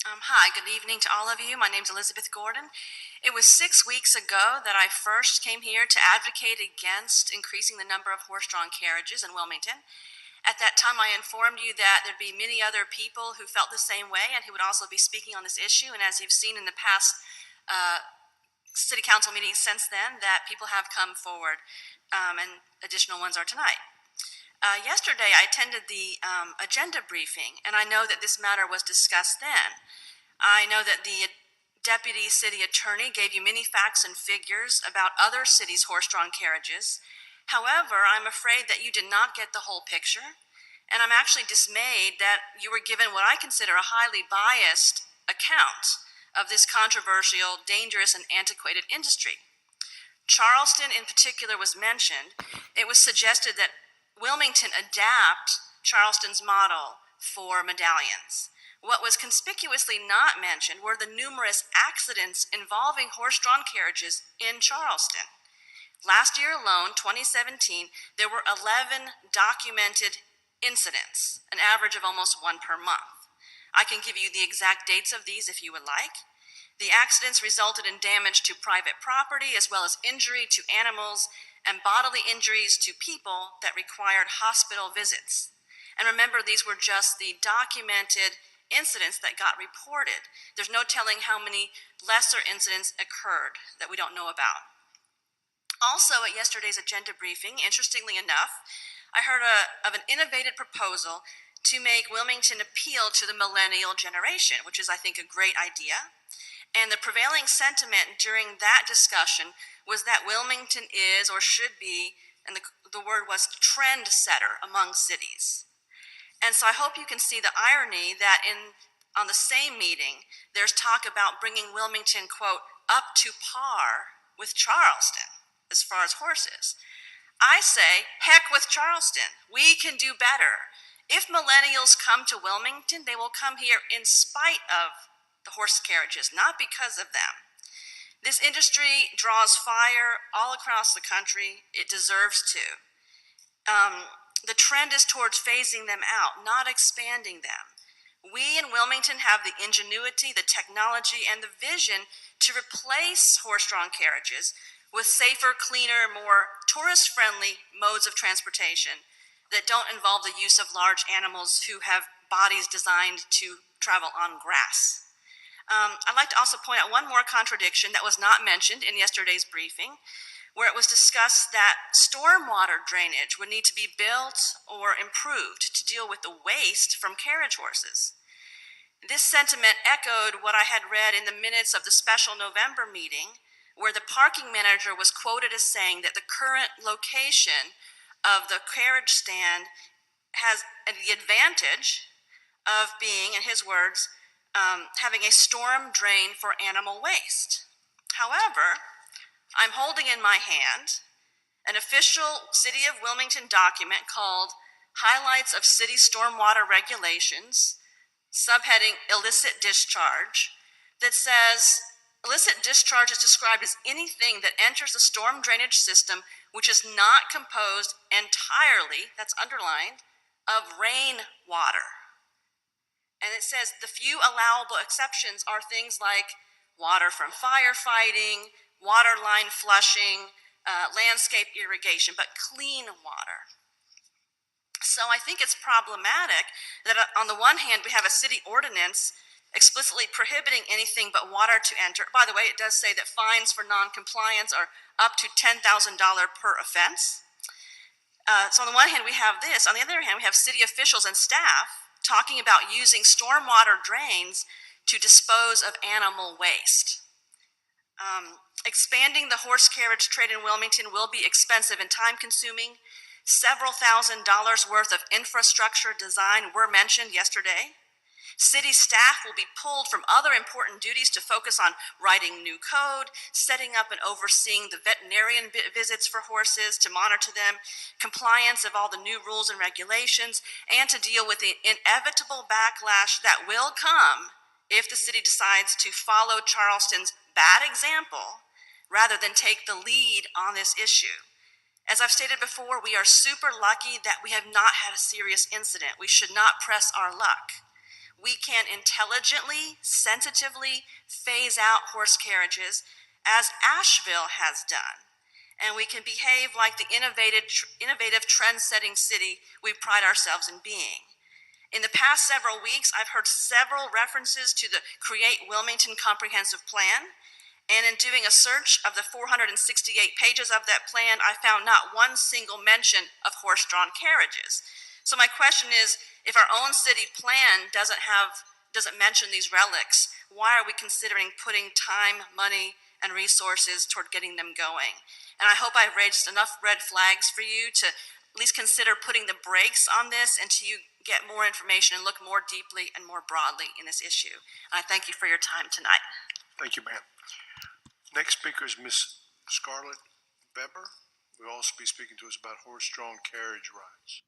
Hi, good evening to all of you. My name's Elizabeth Gordon. It was 6 weeks ago that I first came here to advocate against increasing the number of horse-drawn carriages in Wilmington. At that time, I informed you that there'd be many other people who felt the same way and who would also be speaking on this issue. And as you've seen in the past city council meetings since then, that people have come forward, and additional ones are tonight. Yesterday, I attended the agenda briefing, and I know that this matter was discussed then. I know that the deputy city attorney gave you many facts and figures about other cities' horse-drawn carriages. However, I'm afraid that you did not get the whole picture, and I'm actually dismayed that you were given what I consider a highly biased account of this controversial, dangerous, and antiquated industry. Charleston in particular was mentioned. It was suggested that Wilmington adapt Charleston's model for medallions. What was conspicuously not mentioned were the numerous accidents involving horse-drawn carriages in Charleston. Last year alone, 2017, there were 11 documented incidents, an average of almost one per month. I can give you the exact dates of these if you would like. The accidents resulted in damage to private property as well as injury to animals and bodily injuries to people that required hospital visits. And remember, these were just the documented incidents that got reported. There's no telling how many lesser incidents occurred that we don't know about. Also, at yesterday's agenda briefing, interestingly enough, I heard of an innovative proposal to make Wilmington appeal to the millennial generation, which is, I think, a great idea. And the prevailing sentiment during that discussion was that Wilmington is or should be, and the word was trendsetter among cities. And so I hope you can see the irony that on the same meeting, there's talk about bringing Wilmington, quote, up to par with Charleston as far as horses. I say, heck with Charleston. We can do better. If millennials come to Wilmington, they will come here in spite of the horse carriages, not because of them. This industry draws fire all across the country. It deserves to. The trend is towards phasing them out, not expanding them. We in Wilmington have the ingenuity, the technology, and the vision to replace horse-drawn carriages with safer, cleaner, more tourist-friendly modes of transportation that don't involve the use of large animals who have bodies designed to travel on grass. I'd like to also point out one more contradiction that was not mentioned in yesterday's briefing, where it was discussed that stormwater drainage would need to be built or improved to deal with the waste from carriage horses. This sentiment echoed what I had read in the minutes of the special November meeting, where the parking manager was quoted as saying that the current location of the carriage stand has the advantage of being, in his words, having a storm drain for animal waste. However, I'm holding in my hand an official City of Wilmington document called Highlights of City Stormwater Regulations, subheading Illicit Discharge, that says illicit discharge is described as anything that enters the storm drainage system which is not composed entirely, that's underlined, of rainwater. And it says the few allowable exceptions are things like water from firefighting, water line flushing, landscape irrigation, but clean water. So I think it's problematic that on the one hand we have a city ordinance explicitly prohibiting anything but water to enter. By the way, it does say that fines for noncompliance are up to $10,000 per offense. So on the one hand we have this, on the other hand we have city officials and staff talking about using stormwater drains to dispose of animal waste. Expanding the horse carriage trade in Wilmington will be expensive and time-consuming. Several $1,000s worth of infrastructure design were mentioned yesterday. City staff will be pulled from other important duties to focus on writing new code, setting up and overseeing the veterinarian visits for horses to monitor them, compliance of all the new rules and regulations, and to deal with the inevitable backlash that will come if the city decides to follow Charleston's bad example rather than take the lead on this issue. As I've stated before, we are super lucky that we have not had a serious incident. We should not press our luck. we can intelligently, sensitively phase out horse carriages as Asheville has done. And we can behave like the innovative trend-setting city we pride ourselves in being. In the past several weeks, I've heard several references to the Create Wilmington Comprehensive Plan, and in doing a search of the 468 pages of that plan, I found not one single mention of horse-drawn carriages. So my question is, if our own city plan doesn't mention these relics, why are we considering putting time, money, and resources toward getting them going? And I hope I've raised enough red flags for you to at least consider putting the brakes on this until you get more information and look more deeply and more broadly in this issue. And I thank you for your time tonight. Thank you, ma'am. Next speaker is Miss Scarlett Weber. Will also be speaking to us about horse-drawn carriage rides.